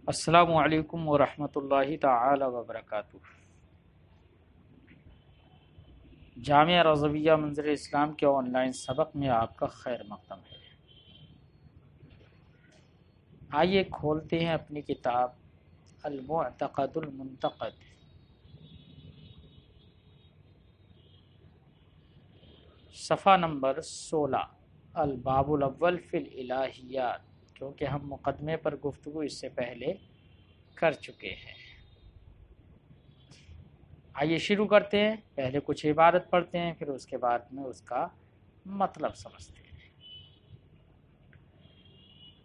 السلام علیکم ورحمۃ اللہ تعالی وبرکاتہ۔ جامعہ رضویہ منظر اسلام کے آن لائن سبق میں آپ کا خیر مقدم ہے۔ آئیے کھولتے ہیں اپنی کتاب المعتقد المنتقد، صفحہ نمبر 16، الباب الاول فی الالہیات، کیونکہ ہم مقدمے پر گفتگو اس سے پہلے کر چکے ہیں۔ آئیے شروع کرتے ہیں۔ پہلے کچھ عبارت پڑھتے ہیں، پھر اس کے بعد میں اس کا مطلب سمجھتے ہیں۔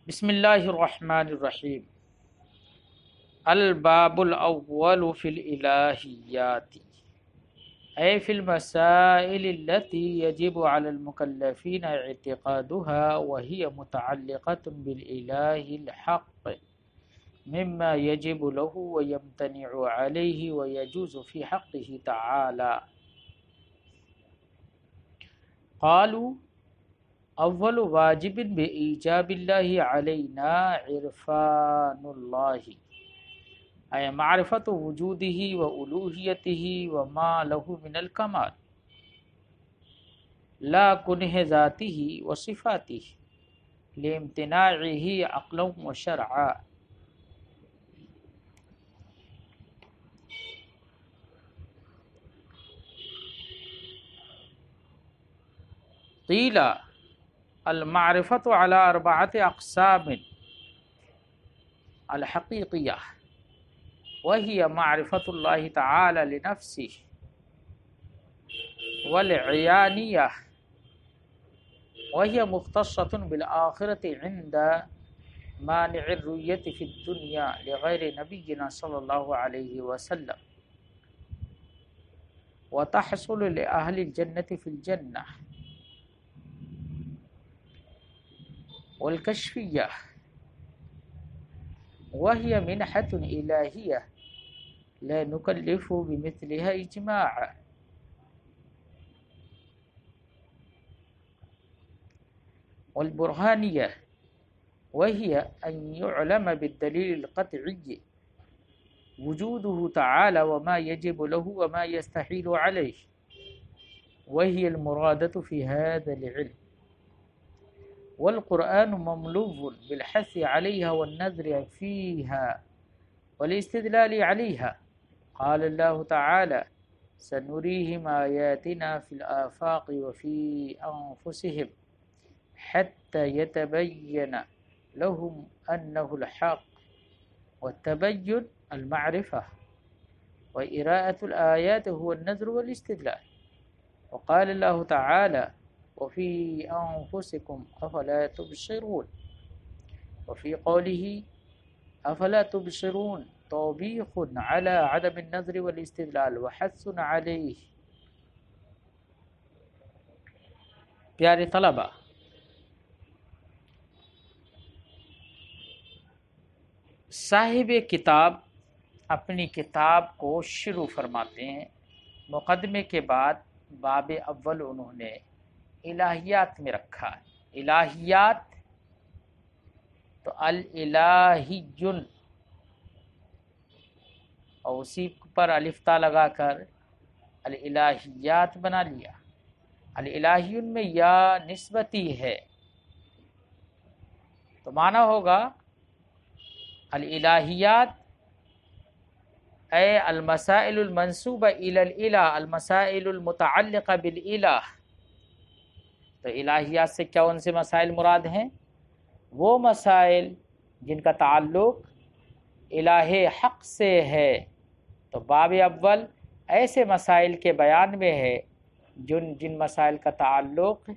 بسم اللہ الرحمن الرحیم۔ الباب الاول فی الالہیات اے فی المسائل التي يجب على المكلفين اعتقادها وهي متعلقة بالإله الحق مما يجب له ويمتنع عليه ويجوز في حقه تعالى۔ قالوا اول واجب بإيجاب الله علينا عرفان الله، اے معرفت وجوده وألوهيته وما له من الكمال، لا کنہ ذاته وصفاته لامتناعه عقلا وشرعا۔ قیل المعرفة على 4 اقسام: الحقیقیہ وهي معرفة الله تعالى لنفسه، والعیانیہ وهي مختصة بالآخرة عند مانع الرؤية في الدنيا لغير نبينا صلى الله عليه وسلم، وتحصل لأهل الجنة في الجنة، والکشفیہ وهي منحة إلهية لا نكلف بمثلها إجماعا، والبرهانية وهي أن يعلم بالدليل القطعي وجوده تعالى وما يجب له وما يستحيل عليه، وهي المرادة في هذا العلم، والقرآن مملوء بالحث عليها والنذر فيها والاستدلال عليها۔ قال الله تعالى: سنريهم آياتنا في الآفاق وفي أنفسهم حتى يتبين لهم أنه الحق، والتبين المعرفة، وإراءة الآيات هو النذر والاستدلال۔ وقال الله تعالى: وفي أنفسكم أفلا تبصرون، وفي قوله أفلا تبصرون توبيخ على عدم النظر والاستدلال وحث عليه۔ پیارے طلبہ، صاحب کتاب اپنی کتاب کو شروع فرماتے ہیں۔ مقدمے کے بعد باب اول انہوں نے الہیات میں رکھا ہے۔ الہیات تو الالہیون، اور اسی پر الف تا لگا کر الالہیات بنا لیا۔ الالہیون میں یا نسبتی ہے تو معنی ہوگا الالہیات اے المسائل المنسوبہ الی الالہ، المسائل المتعلقہ بالالہ۔ تو الہیات سے کون سے مسائل مراد ہیں؟ وہ مسائل جن کا تعلق الہ حق سے ہے۔ تو باب اول ایسے مسائل کے بیان میں ہے جن مسائل کا تعلق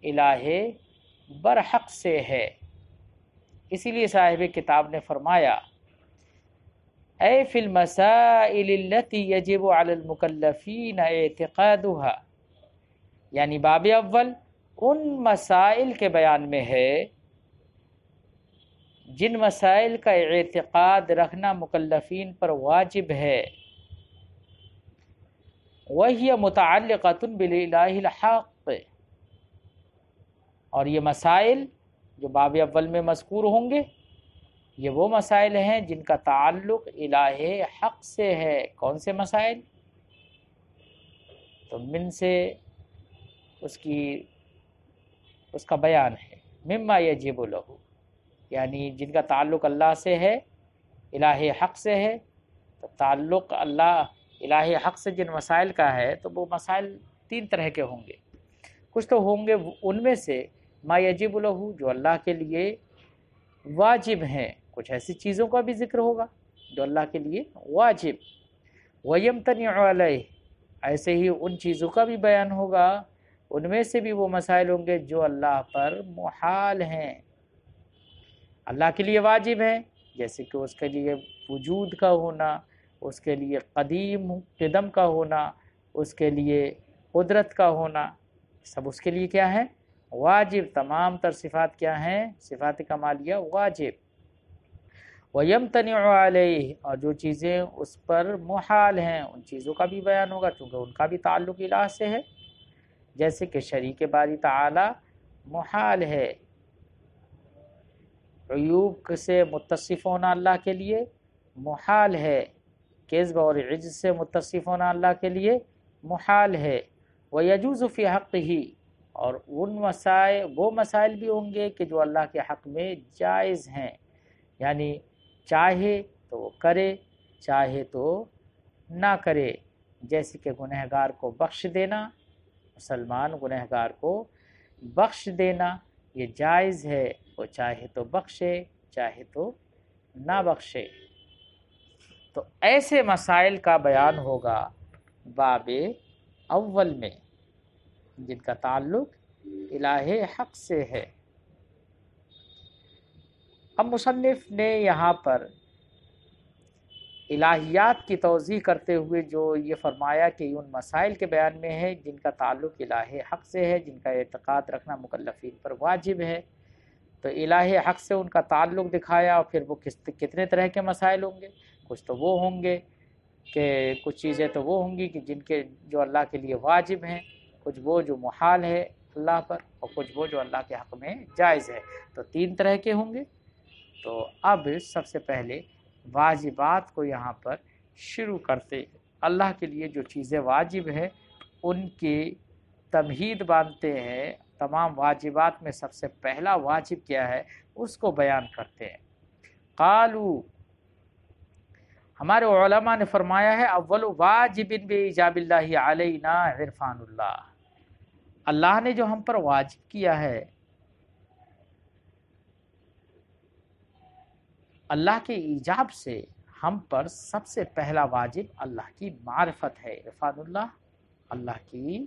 الہ برحق سے ہے۔ اسی لیے صاحب کتاب نے فرمایا: اے فی المسائل التي يجب على المکلفین اعتقادها، یعنی باب اول ان مسائل کے بیان میں ہے جن مسائل کا اعتقاد رکھنا مکلفین پر واجب ہے۔ وَهِيَ مُتَعَلِّقَةٌ بِالْإِلَٰهِ الْحَقِّ، اور یہ مسائل جو باب اول میں مذکور ہوں گے یہ وہ مسائل ہیں جن کا تعلق الہ حق سے ہے۔ کون سے مسائل؟ تو من سے اس کا بیان ہے، مما یجب لہ، یعنی جن کا تعلق اللہ سے ہے، الہ حق سے ہے۔ تو تعلق اللہ الہ حق سے جن مسائل کا ہے تو وہ مسائل تین طرح کے ہوں گے۔ کچھ تو ہوں گے ان میں سے ما یجب لہ، جو اللہ کے لیے واجب ہیں، کچھ ایسی چیزوں کا بھی ذکر ہوگا جو اللہ کے لیے واجب۔ وَيَمْتَنِعُ عَلَيْهِ، ایسے ہی ان چیزوں کا بھی بیان ہوگا، ان میں سے بھی وہ مسائل ہوں گے جو اللہ پر محال ہیں، اللہ کے لیے واجب ہیں، جیسے کہ اس کے لیے وجود کا ہونا، اس کے لیے قدم کا ہونا، اس کے لیے قدرت کا ہونا، سب اس کے لیے کیا ہے؟ واجب۔ تمام تر صفات کیا ہیں؟ صفات کمالیہ واجب۔ وَيَمْتَنِعُ عَلَيْهِ، اور جو چیزیں اس پر محال ہیں ان چیزوں کا بھی بیان ہوگا، چونکہ ان کا بھی تعلق الہ سے ہے، جیسے کہ شریک باری تعالی محال ہے، عیوب سے متصف ہونا اللہ کے لیے محال ہے، کذب اور عجز سے متصف ہونا اللہ کے لیے محال ہے۔ وَيَجُوزُ فِي حَقِّهِ، اور وہ مسائل بھی ہوں گے کہ جو اللہ کے حق میں جائز ہیں، یعنی چاہے تو وہ کرے، چاہے تو نہ کرے، جیسے کہ گنہگار کو بخش دینا، مسلمان گنہگار کو بخش دینا یہ جائز ہے، وہ چاہے تو بخشے چاہے تو نہ بخشے۔ تو ایسے مسائل کا بیان ہوگا باب اول میں جن کا تعلق الہ حق سے ہے۔ اب مصنف نے یہاں پر الہیات کی توضیح کرتے ہوئے جو یہ فرمایا کہ ان مسائل کے بیان میں ہے جن کا تعلق الہ حق سے ہے، جن کا اعتقاد رکھنا مکلفین پر واجب ہے، تو الہ حق سے ان کا تعلق دکھایا، اور پھر وہ کتنے طرح کے مسائل ہوں گے۔ کچھ تو وہ ہوں گے کہ کچھ چیزیں تو وہ ہوں گی کہ جو اللہ کے لیے واجب ہیں، کچھ وہ جو محال ہے اللہ پر، اور کچھ وہ جو اللہ کے حق میں جائز ہے، تو تین طرح کے ہوں گے۔ تو اب سب سے پہلے واجبات کو یہاں پر شروع کرتے ہیں، اللہ کے لیے جو چیزیں واجب ہیں ان کی تمہید باندھتے ہیں، تمام واجبات میں سب سے پہلا واجب کیا ہے اس کو بیان کرتے ہیں۔ قالو، ہمارے علماء نے فرمایا ہے، اول واجب بإیجاب اللہ علینا عرفان اللہ، اللہ نے جو ہم پر واجب کیا ہے، اللہ کے ایجاب سے ہم پر سب سے پہلا واجب اللہ کی معرفت ہے، عرفان اللہ، اللہ کی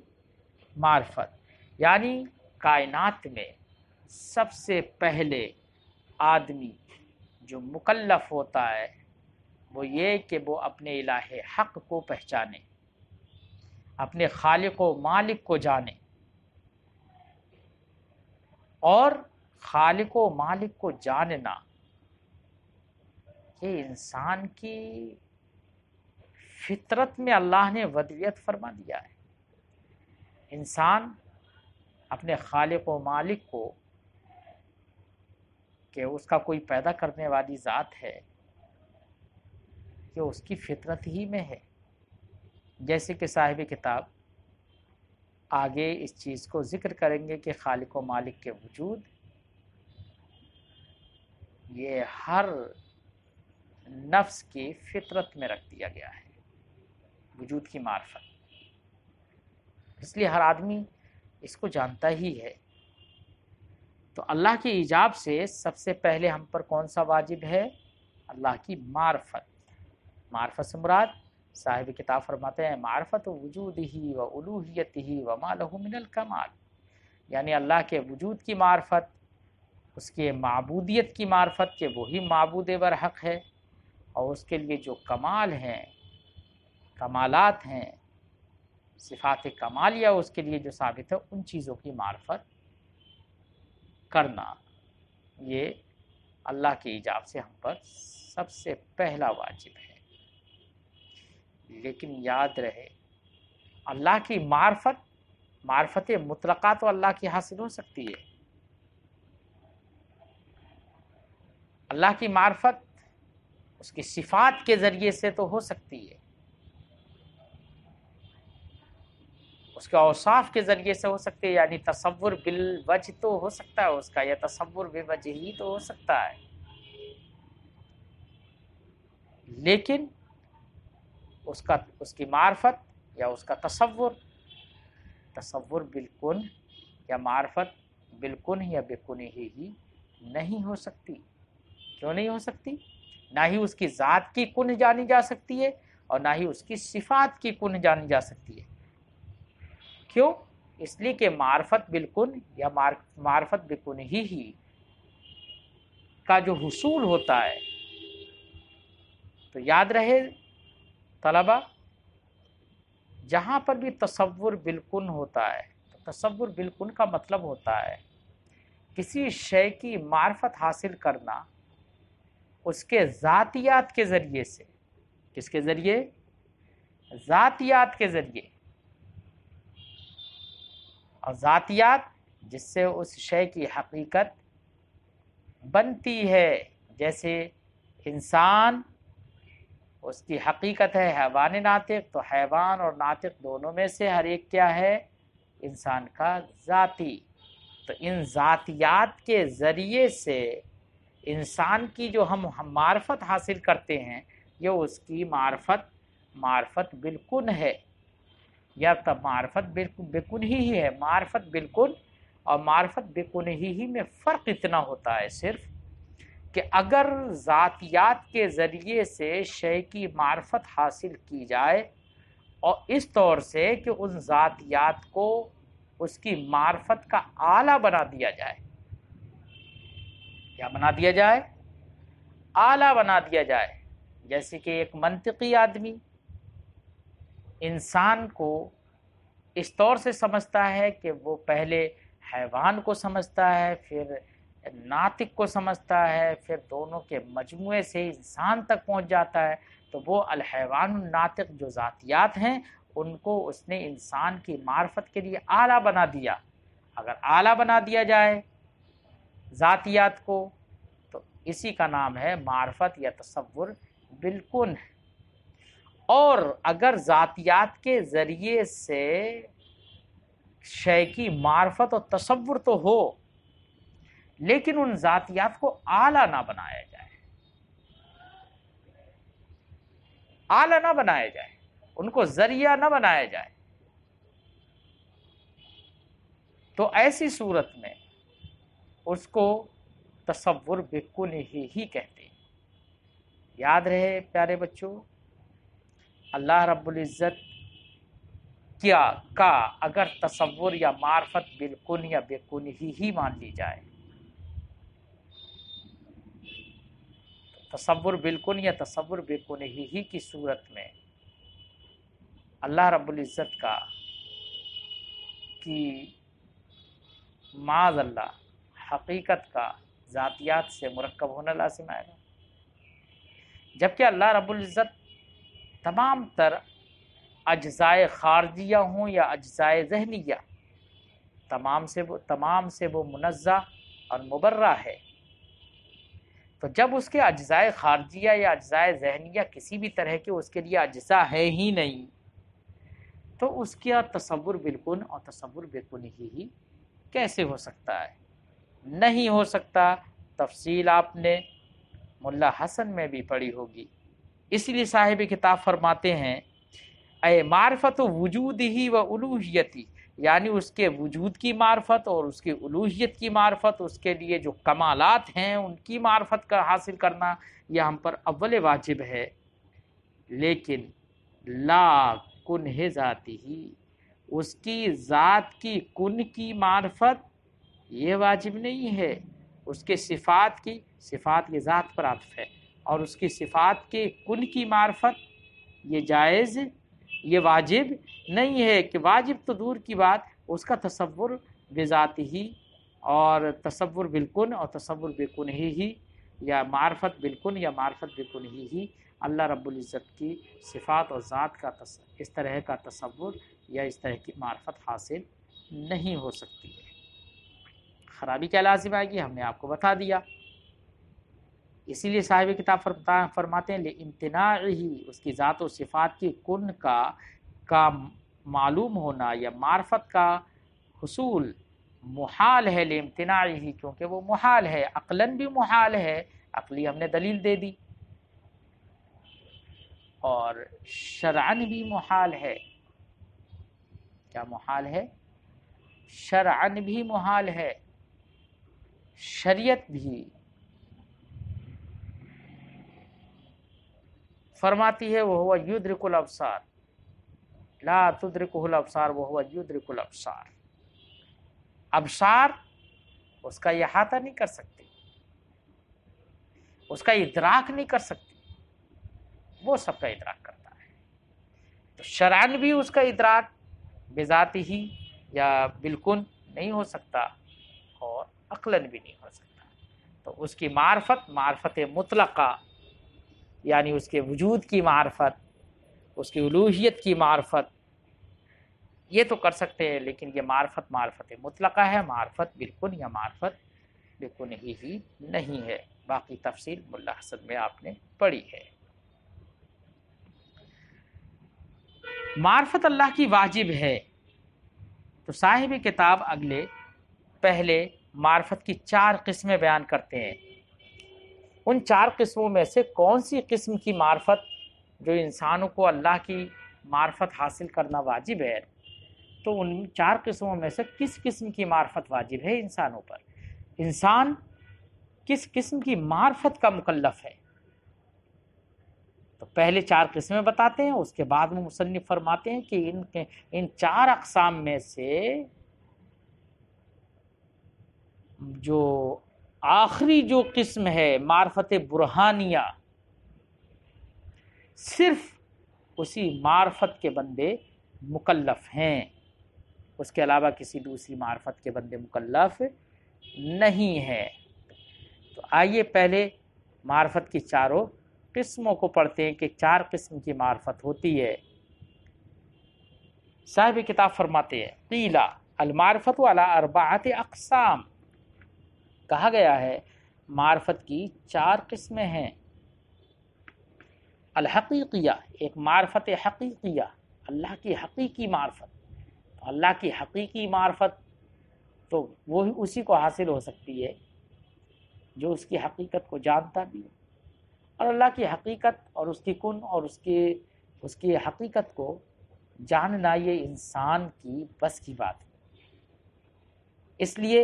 معرفت، یعنی کائنات میں سب سے پہلے آدمی جو مکلف ہوتا ہے وہ یہ کہ وہ اپنے الہ حق کو پہچانے، اپنے خالق و مالک کو جانے، اور خالق و مالک کو جاننا یہ انسان کی فطرت میں اللہ نے وضعیت فرما دیا ہے۔ انسان اپنے خالق و مالک کو کہ اس کا کوئی پیدا کرنے والی ذات ہے کہ اس کی فطرت ہی میں ہے، جیسے کہ صاحب کتاب آگے اس چیز کو ذکر کریں گے کہ خالق و مالک کے وجود یہ ہر نفس کی فطرت میں رکھ دیا گیا ہے، وجود کی معرفت، اس لیے ہر آدمی اس کو جانتا ہی ہے۔ تو اللہ کی ایجاب سے سب سے پہلے ہم پر کون سا واجب ہے؟ اللہ کی معرفت۔ معرفت سے مراد صاحب کتاب فرماتے ہیں معرفت وجودہ و الوہیتہ وما لہ من الکمال، یعنی اللہ کے وجود کی معرفت، اس کے معبودیت کی معرفت کہ وہی معبود برحق ہے، اور اس کے لیے جو کمال ہیں، کمالات ہیں، صفات کمالیہ اس کے لیے جو ثابت ہے، ان چیزوں کی معرفت کرنا، یہ اللہ کی ایجاب سے ہم پر سب سے پہلا واجب ہے۔ لیکن یاد رہے اللہ کی معرفت مطلقہ تو اللہ کی حاصل ہو سکتی ہے، اللہ کی معرفت اس کی صفات کے ذریعے سے تو ہو سکتی ہے، اس کے اوصاف کے ذریعے سے ہو سکتی ہے، یعنی تصور بالوجہ تو ہو سکتا ہے اس کا، یا تصور بے وجہ ہی تو ہو سکتا ہے، لیکن اس کی معرفت یا اس کا تصور بالکن یا معرفت بالکن یا بکن ہی نہیں ہو سکتی۔ کیوں نہیں ہو سکتی؟ نہ ہی اس کی ذات کی کن جانی جا سکتی ہے اور نہ ہی اس کی صفات کی کن جانی جا سکتی ہے۔ کیوں؟ اس لیے کہ معرفت بالکن یا معرفت بکن ہی کا جو حصول ہوتا ہے، تو یاد رہے طلبہ، جہاں پر بھی تصور بالکن ہوتا ہے، تو تصور بالکن کا مطلب ہوتا ہے کسی شے کی معرفت حاصل کرنا اس کے ذاتیات کے ذریعے سے۔ کس کے ذریعے؟ ذاتیات کے ذریعے۔ اور ذاتیات جس سے اس شے کی حقیقت بنتی ہے، جیسے انسان، اس کی حقیقت ہے حیوان ناطق، تو حیوان اور ناطق دونوں میں سے ہر ایک کیا ہے؟ انسان کا ذاتی۔ تو ان ذاتیات کے ذریعے سے انسان کی جو ہم معرفت حاصل کرتے ہیں، یہ اس کی معرفت بالکن ہے، یا تب معرفت بکن ہی ہے۔ معرفت بالکن اور معرفت بکن ہی میں فرق اتنا ہوتا ہے صرف کہ اگر ذاتیات کے ذریعے سے شے کی معرفت حاصل کی جائے اور اس طور سے کہ ان ذاتیات کو اس کی معرفت کا آلہ بنا دیا جائے، کیا بنا دیا جائے؟ آلہ بنا دیا جائے۔ جیسے کہ ایک منطقی آدمی انسان کو اس طور سے سمجھتا ہے کہ وہ پہلے حیوان کو سمجھتا ہے، پھر ناطق کو سمجھتا ہے، پھر دونوں کے مجموعے سے انسان تک پہنچ جاتا ہے، تو وہ الحیوان الناطق جو ذاتیات ہیں ان کو اس نے انسان کی معرفت کے لیے آلہ بنا دیا۔ اگر آلہ بنا دیا جائے ذاتیات کو، تو اسی کا نام ہے معرفت یا تصور بالکن۔ اور اگر ذاتیات کے ذریعے سے شے کی معرفت اور تصور تو ہو، لیکن ان ذاتیات کو اعلیٰ نہ بنایا جائے، اعلیٰ نہ بنایا جائے، ان کو ذریعہ نہ بنایا جائے، تو ایسی صورت میں اس کو تصور بالکل ہی کہتے ہیں۔ یاد رہے پیارے بچوں، اللہ رب العزت کا اگر تصور یا معرفت بالکل یا بکن ہی مان لی جائے، تصور بالکل یا تصور بکن ہی کی صورت میں اللہ رب العزت کا کی معاذ اللہ حقیقت کا ذاتیات سے مرکب ہونا لازم آئے گا، جبکہ اللہ رب العزت تمام تر اجزائے خارجیہ ہوں یا اجزائے ذہنیہ، تمام سے وہ منزہ اور مبرہ ہے۔ تو جب اس کے اجزائے خارجیہ یا اجزائے ذہنیہ کسی بھی طرح کے اس کے لیے اجزاء ہے ہی نہیں، تو اس کا تصور بالکل اور تصور بالکل ہی کیسے ہو سکتا ہے؟ نہیں ہو سکتا۔ تفصیل آپ نے ملا حسن میں بھی پڑھی ہوگی۔ اس لیے صاحب کتاب فرماتے ہیں اے معرفت وجود ہی و الوہیتی، یعنی اس کے وجود کی معرفت اور اس کی الوہیت کی معرفت، اس کے لیے جو کمالات ہیں ان کی معرفت کا حاصل کرنا یہ ہم پر اول واجب ہے، لیکن لا کنہ ذاتی ہی، اس کی ذات کی کن کی معرفت یہ واجب نہیں ہے۔ اس کے صفات یہ ذات پر عطف ہے، اور اس کی صفات کے کن کی معرفت یہ جائز، یہ واجب نہیں ہے، کہ واجب تو دور کی بات، اس کا تصور بذات ہی اور تصور بالکن اور تصور بکن ہی یا معرفت بالکن یا معرفت بکن ہی اللہ رب العزت کی صفات اور ذات کا اس طرح کا تصور یا اس طرح کی معرفت حاصل نہیں ہو سکتی ہے۔ خرابی کیا لازم آئے گی؟ ہم نے آپ کو بتا دیا۔ اسی لیے صاحب کتاب فرماتے ہیں لِامْتِنَاعِهِ، اس کی ذات و صفات کی کن کا معلوم ہونا یا معرفت کا حصول محال ہے، لِامْتِنَاعِهِ، کیونکہ وہ محال ہے، عقلاً بھی محال ہے، عقلی ہم نے دلیل دے دی، اور شرعاً بھی محال ہے۔ کیا محال ہے؟ شرعاً بھی محال ہے، شریعت بھی فرماتی ہے وَهُوَ يُدْرِكُ الْأَبْصَارَ لَا تُدْرِكُهُ الْأَبْصَارُ وَهُوَ يُدْرِكُ الْأَبْصَارَ، ابصار اس کا احاطہ نہیں کر سکتے، اس کا ادراک نہیں کر سکتے، وہ سب کا ادراک کرتا ہے۔ تو شرعاً بھی اس کا ادراک بذات ہی یا بالکل نہیں ہو سکتا، اور عقلاً بھی نہیں ہو سکتا۔ تو اس کی معرفت مطلقہ، یعنی اس کے وجود کی معرفت، اس کی الوہیت کی معرفت، یہ تو کر سکتے ہیں، لیکن یہ معرفت مطلقہ ہے، معرفت بالکل یا معرفت بالکل ہی نہیں ہے۔ باقی تفصیل ملا حسن میں آپ نے پڑھی ہے۔ معرفت اللہ کی واجب ہے، تو صاحب کتاب پہلے معرفت کی 4 قسمیں بیان کرتے ہیں۔ ان 4 قسموں میں سے کون سی قسم کی معرفت جو انسانوں کو اللہ کی معرفت حاصل کرنا واجب ہے، تو ان 4 قسموں میں سے کس قسم کی معرفت واجب ہے انسانوں پر، انسان کس قسم کی معرفت کا مکلف ہے؟ تو پہلے 4 قسمیں بتاتے ہیں، اس کے بعد میں مصنف فرماتے ہیں کہ ان 4 اقسام میں سے جو آخری جو قسم ہے معرفت برہانیہ، صرف اسی معرفت کے بندے مکلف ہیں، اس کے علاوہ کسی دوسری معرفت کے بندے مکلف نہیں ہیں۔ تو آئیے پہلے معرفت کی 4 قسموں کو پڑھتے ہیں کہ 4 قسم کی معرفت ہوتی ہے۔ صاحب کتاب فرماتے ہیں قیل المعرفت علی 4 اقسام، کہا گیا ہے معرفت کی 4 قسمیں ہیں۔ الحقیقیہ، ایک معرفت حقیقیہ، اللہ کی حقیقی معرفت، اللہ کی حقیقی معرفت تو وہ اسی کو حاصل ہو سکتی ہے جو اس کی حقیقت کو جانتا بھی ہے، اور اللہ کی حقیقت اور اس کی کن اور اس کی حقیقت کو جاننا یہ انسان کی بس کی بات ہے۔ اس لیے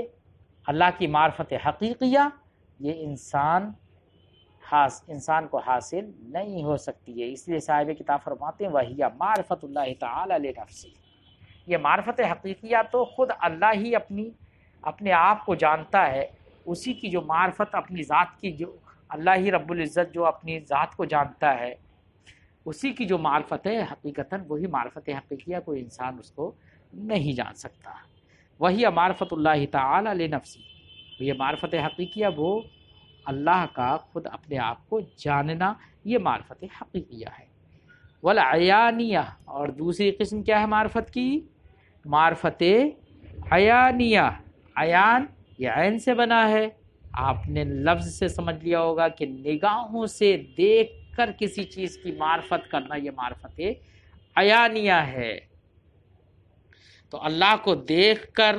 اللہ کی معرفت حقیقیہ یہ انسان کو حاصل نہیں ہو سکتی ہے۔ اس لیے صاحب کتاب فرماتے ہیں وَهِيَ معرفت اللہ تعالی لنفسہ، یہ معرفت حقیقیہ تو خود اللہ ہی اپنے آپ کو جانتا ہے، اسی کی جو معرفت اپنی ذات کی، جو اللہ ہی رب العزت جو اپنی ذات کو جانتا ہے، اسی کی جو معرفت ہے حقیقتاً وہی معرفت حقیقیہ، کوئی انسان اس کو نہیں جان سکتا۔ وہی معرفت اللہ تعالی لنفسہ، یہ معرفت حقیقیہ وہ اللہ کا خود اپنے آپ کو جاننا، یہ معرفت حقیقیہ ہے۔ والعیانیہ، اور دوسری قسم کیا ہے معرفت کی؟ معرفت عیانیہ، عیان یہ عین سے بنا ہے، آپ نے لفظ سے سمجھ لیا ہوگا کہ نگاہوں سے دیکھ کر کسی چیز کی معرفت کرنا، یہ معرفت عیانیہ ہے۔ تو اللہ کو دیکھ کر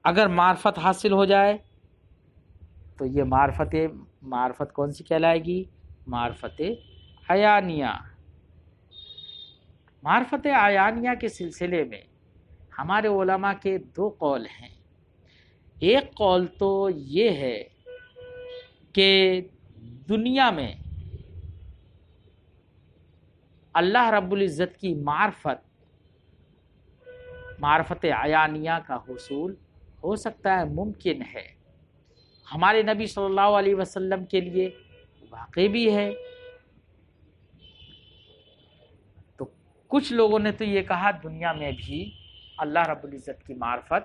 اگر معرفت حاصل ہو جائے تو یہ معرفت کون سی کہلائے گی؟ معرفت عیانیہ۔ معرفت عیانیہ کے سلسلے میں ہمارے علماء کے 2 قول ہیں۔ ایک قول تو یہ ہے کہ دنیا میں اللہ رب العزت کی معرفت عیانیہ کا حصول ہو سکتا ہے، ممکن ہے، ہمارے نبی صلی اللہ علیہ وسلم کے لیے واقع بھی ہے۔ تو کچھ لوگوں نے تو یہ کہا دنیا میں بھی اللہ رب العزت کی معرفت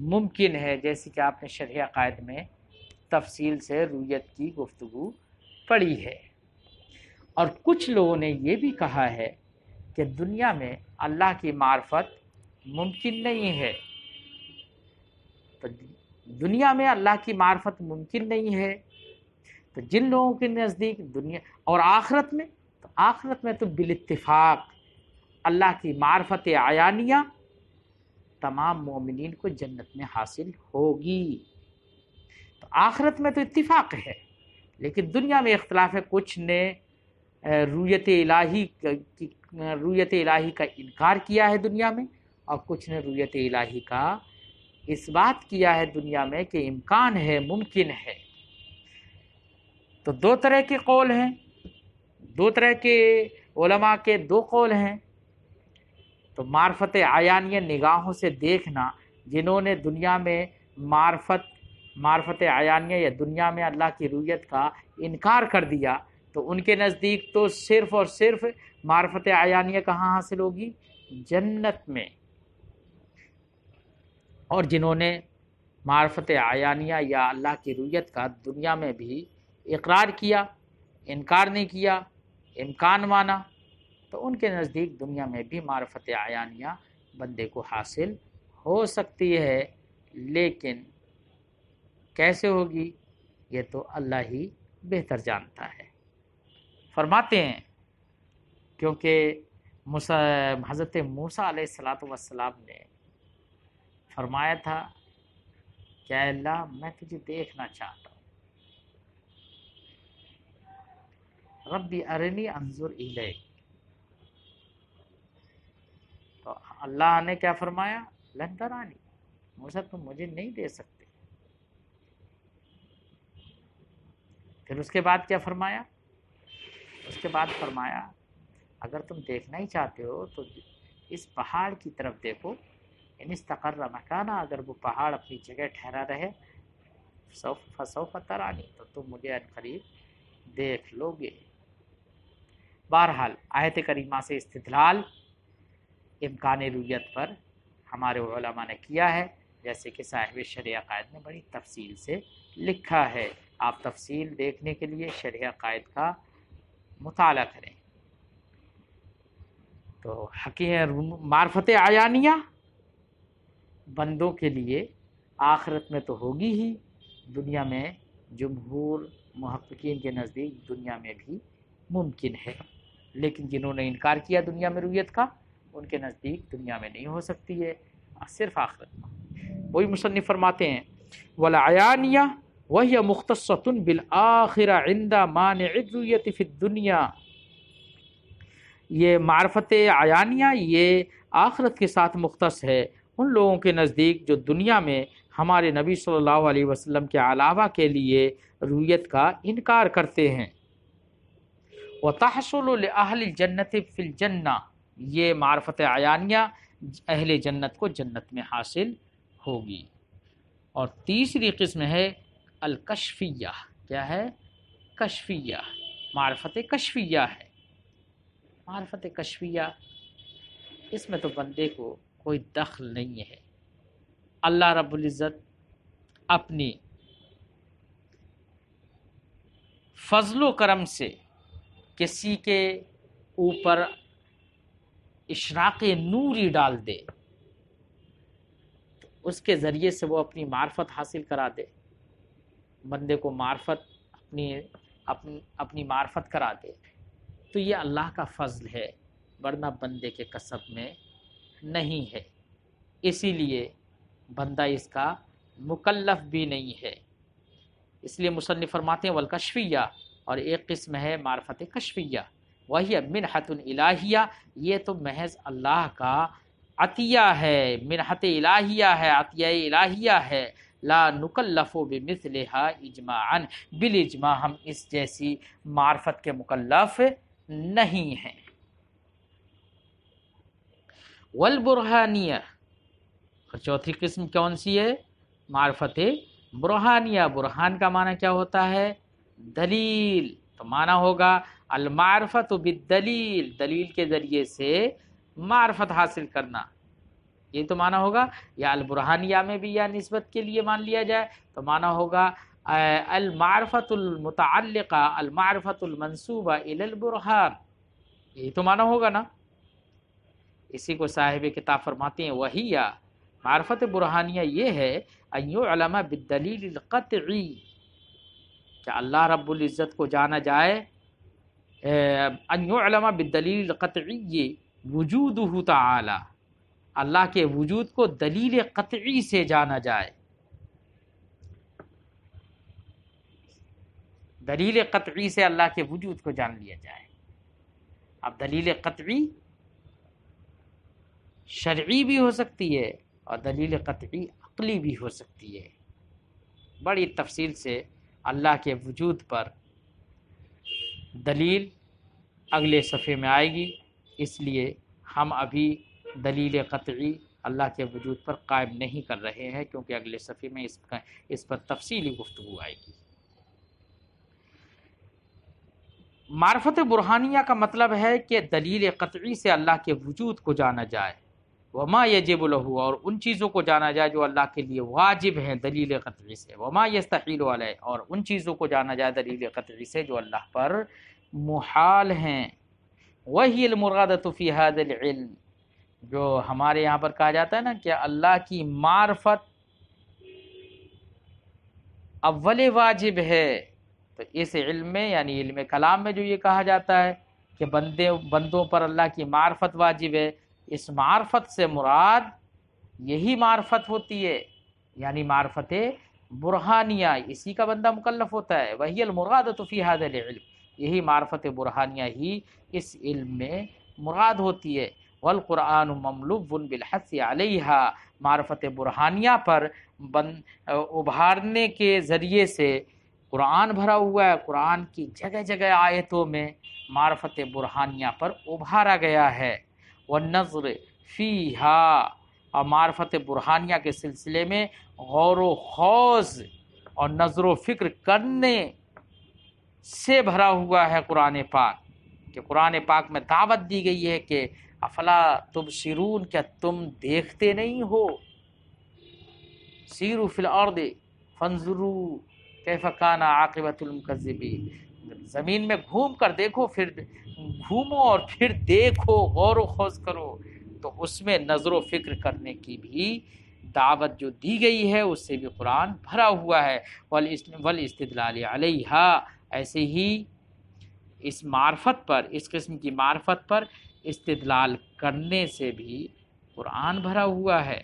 ممکن ہے، جیسے کہ آپ نے شرح عقائد میں تفصیل سے رویت کی گفتگو پڑھی ہے۔ اور کچھ لوگوں نے یہ بھی کہا ہے کہ دنیا میں اللہ کی معرفت ممکن نہیں ہے۔ تو دنیا میں اللہ کی معرفت ممکن نہیں ہے تو جن لوگوں کے نزدیک دنیا اور آخرت میں، تو آخرت میں تو بالاتفاق اللہ کی معرفت عیانیہ تمام مومنین کو جنت میں حاصل ہوگی۔ تو آخرت میں تو اتفاق ہے، لیکن دنیا میں اختلاف ہے۔ کچھ نے رویت الہی کا انکار کیا ہے دنیا میں، اور کچھ نے رویت الہی کا اس بات کیا ہے دنیا میں کہ امکان ہے، ممکن ہے۔ تو دو طرح کے قول ہیں، دو طرح کے علماء کے دو قول ہیں۔ تو معرفت عیانیہ نگاہوں سے دیکھنا، جنہوں نے دنیا میں معرفت عیانیہ یا دنیا میں اللہ کی رویت کا انکار کر دیا، تو ان کے نزدیک تو صرف اور صرف معرفت عیانیہ کہاں حاصل ہوگی؟ جنت میں۔ اور جنہوں نے معرفت عیانیہ یا اللہ کی رویت کا دنیا میں بھی اقرار کیا، انکار نہیں کیا، امکان مانا، تو ان کے نزدیک دنیا میں بھی معرفت عیانیہ بندے کو حاصل ہو سکتی ہے، لیکن کیسے ہوگی یہ تو اللہ ہی بہتر جانتا ہے۔ فرماتے ہیں کیونکہ حضرت موسیٰ علیہ السلام نے فرمایا تھا کہ اے اللہ میں تجھے دیکھنا چاہتا ہوں، ربی ارنی انظر الیک۔ تو اللہ نے کیا فرمایا؟ لن ترانی، موسیٰ تم مجھے نہیں دیکھ سکتے۔ پھر اس کے بعد کیا فرمایا؟ اس کے بعد فرمایا اگر تم دیکھنا ہی چاہتے ہو تو اس پہاڑ کی طرف دیکھو، ان استقر مکانا، اگر وہ پہاڑ اپنی جگہ ٹھہرا رہے، فسوف ترانی، تو تم مجھے عنقریب دیکھ لو گے۔ بہرحال آیت کریمہ سے استدلال امکان رویت پر ہمارے علماء نے کیا ہے، جیسے کہ صاحب شرح عقائد نے بڑی تفصیل سے لکھا ہے۔ آپ تفصیل دیکھنے کے لیے شرح عقائد کا مطالعہ کریں۔ تو معرفت عیانیہ بندوں کے لیے آخرت میں تو ہوگی ہی، دنیا میں جمہور محققین کے نزدیک دنیا میں بھی ممکن ہے، لیکن جنہوں نے انکار کیا دنیا میں رویت کا، ان کے نزدیک دنیا میں نہیں ہو سکتی ہے، صرف آخرت میں۔ وہی مصنف فرماتے ہیں والعیانیہ وہی مختصۃ بالآخرہ عند مانع الرؤیۃ فی الدنیا، یہ معرفت عیانیہ یہ آخرت کے ساتھ مختص ہے ان لوگوں کے نزدیک جو دنیا میں ہمارے نبی صلی اللہ علیہ وسلم کے علاوہ کے لیے رویت کا انکار کرتے ہیں۔ وَتَحْصُلُ لِأَهْلِ الْجَنَّةِ فِي الْجَنَّةِ، یہ معرفت عیانیہ اہل جنت کو جنت میں حاصل ہوگی۔ اور تیسری قسم ہے الکشفیہ۔ کیا ہے؟ کشفیہ، معرفت کشفیہ ہے۔ معرفت کشفیہ، اس میں تو بندے کو کوئی دخل نہیں ہے۔ اللہ رب العزت اپنی فضل و کرم سے کسی کے اوپر اشراق نوری ڈال دے تو اس کے ذریعے سے وہ اپنی معرفت حاصل کرا دے، بندے کو معرفت اپنی معرفت کرا دے، تو یہ اللہ کا فضل ہے، ورنہ بندے کے کسب میں نہیں ہے۔ اسی لیے بندہ اس کا مکلف بھی نہیں ہے۔ اس لیے مصنف فرماتے ہیں والکشفیہ، اور ایک قسم ہے معرفت کشفیہ، وہی منحۃ الہیہ، یہ تو محض اللہ کا عطیہ ہے، منحت الہیہ ہے، عطیہ الہیہ ہے۔ لا نکلف بمثلھا اجماعا، بالاجماع ہم اس جیسی معرفت کے مکلف نہیں ہیں۔ والبرہانیہ، اور چوتھی قسم کون سی ہے؟ معرفت برہانیہ۔ برہان کا معنی کیا ہوتا ہے؟ دلیل، تو معنی ہوگا المعرفت بالدلیل، دلیل کے ذریعے سے معرفت حاصل کرنا، یہ تو معنی ہوگا۔ یا البرہانیہ میں بھی یا نسبت کے لیے مان لیا جائے تو معنی ہوگا المعرفت المتعلقہ، المعرفت المنسوبہ الی البرہان، یہ تو معنی ہوگا نا۔ اسی کو صاحب کتاب فرماتے ہیں وہی معرفت برہانیہ یہ ہے ان یعلم بالدلیل القطعی، کہ اللہ رب العزت کو جانا جائے، ان یعلم بالدلیل القطعی وجودہ تعالی، اللہ کے وجود کو دلیل قطعی سے جانا جائے، دلیل قطعی سے اللہ کے وجود کو جان لیا جائے۔ اب دلیل قطعی شرعی بھی ہو سکتی ہے اور دلیل قطعی عقلی بھی ہو سکتی ہے۔ بڑی تفصیل سے اللہ کے وجود پر دلیل اگلے صفحے میں آئے گی، اس لیے ہم ابھی دلیل قطعی اللہ کے وجود پر قائم نہیں کر رہے ہیں، کیونکہ اگلے صفحے میں اس پر تفصیلی گفتگو آئے گی۔ معرفت برہانیہ کا مطلب ہے کہ دلیل قطعی سے اللہ کے وجود کو جانا جائے، وما یجب لہ، اور ان چیزوں کو جانا جائے جو اللہ کے لیے واجب ہیں دلیل قطعی سے، وما یستحیل علیہ، اور ان چیزوں کو جانا جائے دلیل قطعی سے جو اللہ پر محال ہیں۔ وہی المرادۃ فی ھذا العلم، جو ہمارے یہاں پر کہا جاتا ہے نا کہ اللہ کی معرفت اول واجب ہے، تو اس علم میں یعنی علم کلام میں جو یہ کہا جاتا ہے کہ بندوں پر اللہ کی معرفت واجب ہے، اس معرفت سے مراد یہی معرفت ہوتی ہے، یعنی معرفت برہانیہ، اسی کا بندہ مکلف ہوتا ہے۔ وہی المرادۃ فی ھذا العلم، یہی معرفت برہانیہ ہی اس علم میں مراد ہوتی ہے۔ والقرآن مملوء بالحث علیہا، معرفت برہانیہ پر ابھارنے کے ذریعے سے قرآن بھرا ہوا ہے، قرآن کی جگہ جگہ آیتوں میں معرفت برہانیہ پر ابھارا گیا ہے۔ والنظر فیہا، اور معرفت برہانیہ کے سلسلے میں غور و خوض اور نظر و فکر کرنے سے بھرا ہوا ہے قرآن پاک، کہ قرآن پاک میں دعوت دی گئی ہے کہ افلا تبصرون، کیا تم دیکھتے نہیں ہو؟ سیروا فی الارض فانظروا کیف کان عاقبۃ المکذبین، زمین میں گھوم کر دیکھو، پھر گھومو اور پھر دیکھو، غور و خوض کرو، تو اس میں نظر و فکر کرنے کی بھی دعوت جو دی گئی ہے اس سے بھی قرآن بھرا ہوا ہے۔ والاستدلال علیہا، ایسے ہی اس معرفت پر، اس قسم کی معرفت پر استدلال کرنے سے بھی قرآن بھرا ہوا ہے۔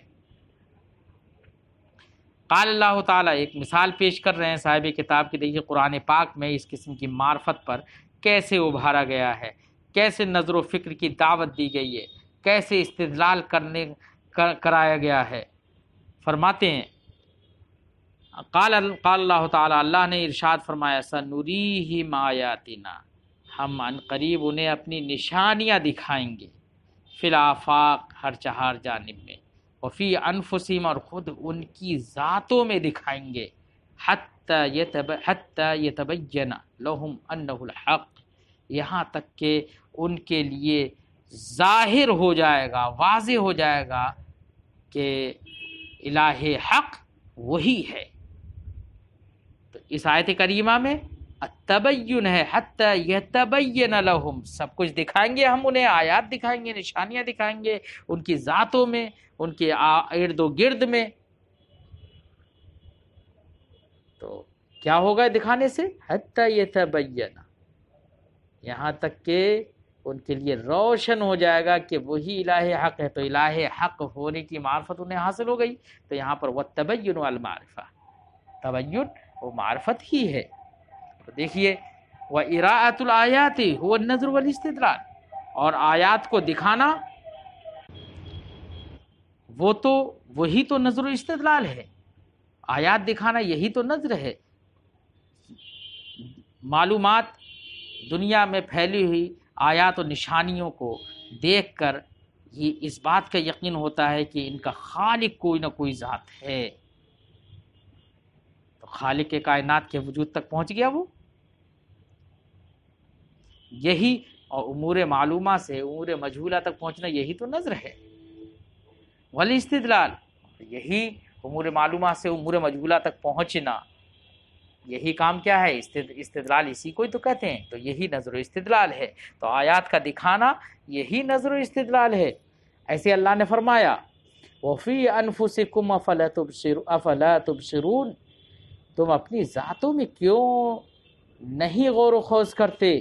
قال اللہ تعالیٰ، ایک مثال پیش کر رہے ہیں صاحب کتاب کی، دیکھیے قرآن پاک میں اس قسم کی معرفت پر کیسے ابھارا گیا ہے، کیسے نظر و فکر کی دعوت دی گئی ہے، کیسے استدلال کرایا گیا ہے۔ فرماتے ہیں قال اللہ تعالیٰ، اللہ نے ارشاد فرمایا سنریہم آیاتنا، ہم عن قریب انہیں اپنی نشانیاں دکھائیں گے، فی الآفاق، ہر چہار جانب میں، وفی انفسہم، اور خود ان کی ذاتوں میں دکھائیں گے، حتی یتبین لہم انہ الحق، یہاں تک کہ ان کے لیے ظاہر ہو جائے گا، واضح ہو جائے گا کہ الہ حق وہی ہے۔ تو اس آیت کریمہ میں التبین ہے، حتی یتبین لہم، سب کچھ دکھائیں گے ہم انہیں، آیات دکھائیں گے، نشانیاں دکھائیں گے ان کی ذاتوں میں، ان کے ارد و گرد میں۔ تو کیا ہوگا دکھانے سے؟ حتی یتبین، یہاں تک کہ ان کے لیے روشن ہو جائے گا کہ وہی الہ حق ہے، تو الہ حق ہونے کی معرفت انہیں حاصل ہو گئی۔ تو یہاں پر والتبین والمعرفہ، تبین وہ معرفت ہی ہے۔ تو دیکھیے وَإِرَاءَةُ الْآيَاتِ هُوَ النَّظْرُ وَالِاسْتِدْلَالُ، اور آیات کو دکھانا وہی تو نظر و استدلال ہے، آیات دکھانا یہی تو نظر ہے۔ معلومات دنیا میں پھیلی ہوئی آیات و نشانیوں کو دیکھ کر یہ اس بات کا یقین ہوتا ہے کہ ان کا خالق کوئی نہ کوئی ذات ہے۔ تو خالق کے کائنات کے وجود تک پہنچ گیا وہ، یہی، اور امور معلومہ سے امور مجہولہ تک پہنچنا یہی تو نظر ہے۔ والاستدلال، یہی امور معلومہ سے امور مجہولہ تک پہنچنا، یہی کام کیا ہے؟ استدلال، اسی کو ہی تو کہتے ہیں۔ تو یہی نظر و استدلال ہے۔ تو آیات کا دکھانا یہی نظر و استدلال ہے۔ ایسے اللہ نے فرمایا وَفِي أَنفُسِكُمْ أَفَلَا تُبْصِرُونَ، تم اپنی ذاتوں میں کیوں نہیں غور و خوض کرتے؟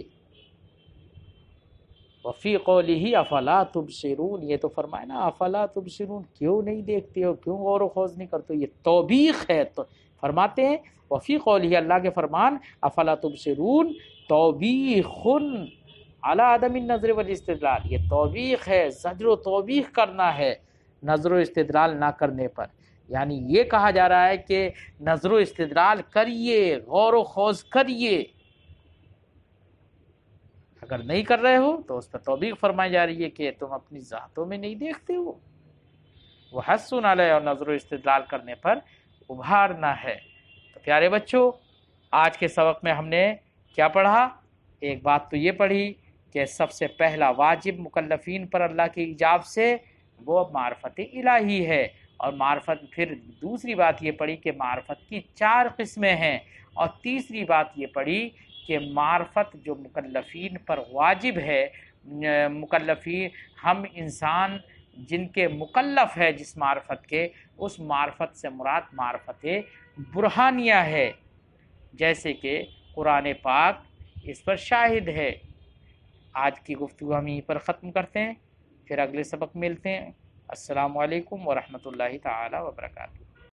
وفی قولہ افلا تبصرون، یہ تو فرمائے نا افلا تبصرون، کیوں نہیں دیکھتے ہو، کیوں غور و خوض نہیں کرتے ہو؟ یہ توبیخ ہے۔ تو فرماتے ہیں وفی قولہ، اللہ کے فرمان افلا تبصرون توبیخ علی عدم النظر والاستدلال، یہ توبیخ ہے، زجر و توبیخ کرنا ہے نظر و استدلال نہ کرنے پر۔ یعنی یہ کہا جا رہا ہے کہ نظر و استدلال کریے، غور و خوض کریے، اگر نہیں کر رہے ہو تو اس پر توبیخ فرمائی جا رہی ہے کہ تم اپنی ذاتوں میں نہیں دیکھتے ہو۔ وہ حسن علیہ، اور نظر و استدلال کرنے پر ابھارنا ہے۔ تو پیارے بچوں، آج کے سبق میں ہم نے کیا پڑھا؟ ایک بات تو یہ پڑھی کہ سب سے پہلا واجب مکلفین پر اللہ کے ایجاب سے وہ معرفت الہی ہے، اور معرفت، پھر دوسری بات یہ پڑھی کہ معرفت کی 4 قسمیں ہیں، اور تیسری بات یہ پڑھی کہ معرفت جو مکلفین پر واجب ہے، مکلفین ہم انسان جن کے مکلف ہے جس معرفت کے، اس معرفت سے مراد معرفت برہانیہ ہے، جیسے کہ قرآن پاک اس پر شاہد ہے۔ آج کی گفتگو ہم یہیں پر ختم کرتے ہیں، پھر اگلے سبق ملتے ہیں۔ السلام علیکم ورحمۃ اللہ تعالی وبرکاتہ۔